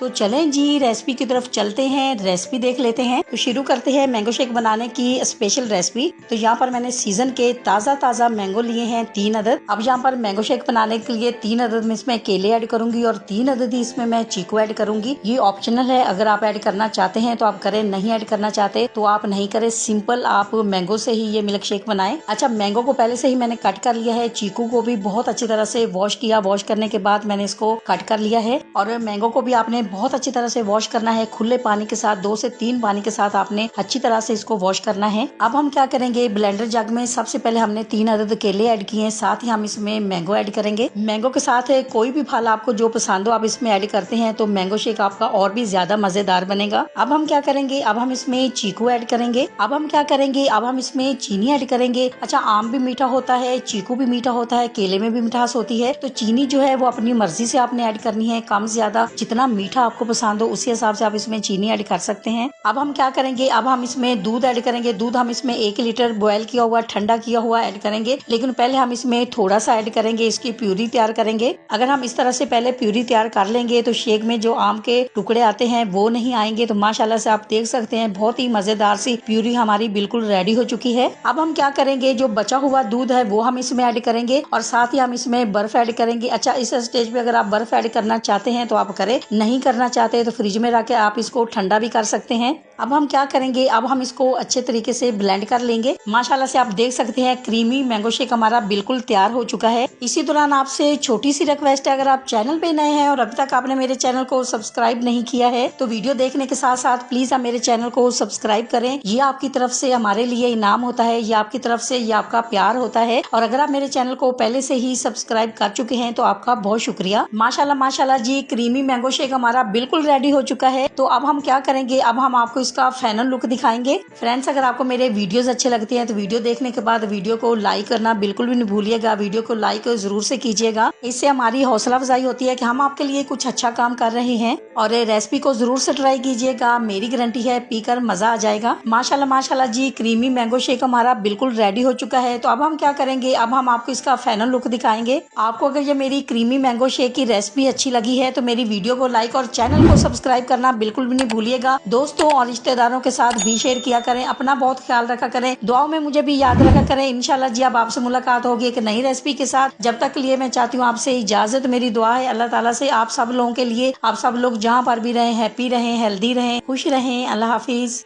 तो चलें जी रेसिपी की तरफ चलते हैं, रेसिपी देख लेते हैं। तो शुरू करते हैं मैंगो शेक बनाने की स्पेशल रेसिपी। तो यहाँ पर मैंने सीजन के ताज़ा मैंगो लिए हैं 3 अदद। अब यहाँ पर मैंगो शेक बनाने के लिए 3 अदद में इसमें केले ऐड करूंगी और 3 अदद ही इसमें मैं चीकू ऐड करूंगी। ये ऑप्शनल है, अगर आप ऐड करना चाहते हैं तो आप करें, नहीं ऐड करना चाहते तो आप नहीं करें। सिंपल आप मैंगो से ही ये मिल्क शेक बनाएं। अच्छा, मैंगो को पहले से ही मैंने कट कर लिया है, चीकू को भी बहुत अच्छी तरह से वॉश किया। वॉश करने के बाद मैंने इसको कट कर लिया है और मैंगो को भी आपने बहुत अच्छी तरह से वॉश करना है। खुले पानी के साथ 2 से 3 पानी के साथ आपने अच्छी तरह से इसको वॉश करना है। अब हम क्या करेंगे, ब्लेंडर जग में सबसे पहले हमने 3 अदद केले ऐड किए हैं, साथ ही हम इसमें मैंगो ऐड करेंगे। मैंगो के साथ कोई भी फल आपको जो पसंद हो आप इसमें ऐड करते हैं तो मैंगो शेक आपका और भी ज्यादा मजेदार बनेगा। अब हम क्या करेंगे, अब हम इसमें चीकू ऐड करेंगे। अब हम क्या करेंगे, अब हम इसमें चीनी ऐड करेंगे। अच्छा, आम भी मीठा होता है, चीकू भी मीठा होता है, केले में भी मिठास होती है, तो चीनी जो है वो अपनी मर्जी से आपने ऐड करनी है, कम ज्यादा जितना मीठा आपको पसंद हो उसी हिसाब से आप इसमें चीनी ऐड कर सकते हैं। अब हम क्या करेंगे, अब हम इसमें दूध ऐड करेंगे। दूध हम इसमें 1 लीटर बॉयल किया हुआ ठंडा किया हुआ ऐड करेंगे, लेकिन पहले हम इसमें थोड़ा सा ऐड करेंगे, इसकी प्यूरी तैयार करेंगे। अगर हम इस तरह से पहले प्यूरी तैयार कर लेंगे तो शेक में जो आम के टुकड़े आते हैं वो नहीं आएंगे। तो माशाल्लाह से आप देख सकते हैं बहुत ही मजेदार सी प्यूरी हमारी बिल्कुल रेडी हो चुकी है। अब हम क्या करेंगे, जो बचा हुआ दूध है वो हम इसमें ऐड करेंगे और साथ ही हम इसमें बर्फ ऐड करेंगे। अच्छा, इस स्टेज पे अगर आप बर्फ ऐड करना चाहते हैं तो आप करें, नहीं करना चाहते तो फ्रिज में रख के आप इसको ठंडा भी कर सकते हैं। अब हम क्या करेंगे, अब हम इसको अच्छे तरीके से ब्लेंड कर लेंगे। माशाल्लाह से आप देख सकते हैं क्रीमी मैंगो शेक हमारा बिल्कुल तैयार हो चुका है। इसी दौरान आपसे छोटी सी रिक्वेस्ट है, अगर आप चैनल पे नए हैं और अभी तक आपने मेरे चैनल को सब्सक्राइब नहीं किया है तो वीडियो देखने के साथ साथ प्लीज आप मेरे चैनल को सब्सक्राइब करें। ये आपकी तरफ से हमारे लिए इनाम होता है, ये आपकी तरफ से ये आपका प्यार होता है। और अगर आप मेरे चैनल को पहले से ही सब्सक्राइब कर चुके हैं तो आपका बहुत शुक्रिया। माशाल्लाह जी क्रीमी मैंगो शेक हमारा बिल्कुल रेडी हो चुका है। तो अब हम क्या करेंगे, अब हम आपको इसका फाइनल लुक दिखाएंगे। फ्रेंड्स, अगर आपको मेरे वीडियोस अच्छे लगते हैं तो वीडियो देखने के बाद वीडियो को लाइक करना बिल्कुल भी नहीं भूलिएगा। वीडियो को लाइक जरूर से कीजिएगा, इससे हमारी हौसला अफजाई होती है कि हम आपके लिए कुछ अच्छा काम कर रहे हैं। और रेसिपी को जरूर से ट्राई कीजिएगा, मेरी गारंटी है पीकर मजा आ जाएगा। माशाल्लाह जी क्रीमी मैंगो शेक हमारा बिल्कुल रेडी हो चुका है। तो अब हम क्या करेंगे, अब हम आपको इसका फाइनल लुक दिखाएंगे। आपको अगर ये मेरी क्रीमी मैंगो शेक की रेसिपी अच्छी लगी है तो मेरी वीडियो को लाइक और चैनल को सब्सक्राइब करना बिल्कुल भी नहीं भूलिएगा। दोस्तों और रिश्तेदारों के साथ भी शेयर किया करें। अपना बहुत ख्याल रखा करें, दुआओं में मुझे भी याद रखा करें। इंशाल्लाह जी अब आपसे मुलाकात होगी एक नई रेसिपी के साथ। जब तक के लिए मैं चाहती हूँ आपसे इजाजत। मेरी दुआ है अल्लाह ताला से आप सब लोगों के लिए, आप सब लोग जहाँ पर भी रहें हैप्पी रहें, हेल्दी रहें, खुश रहें। अल्लाह हाफिज।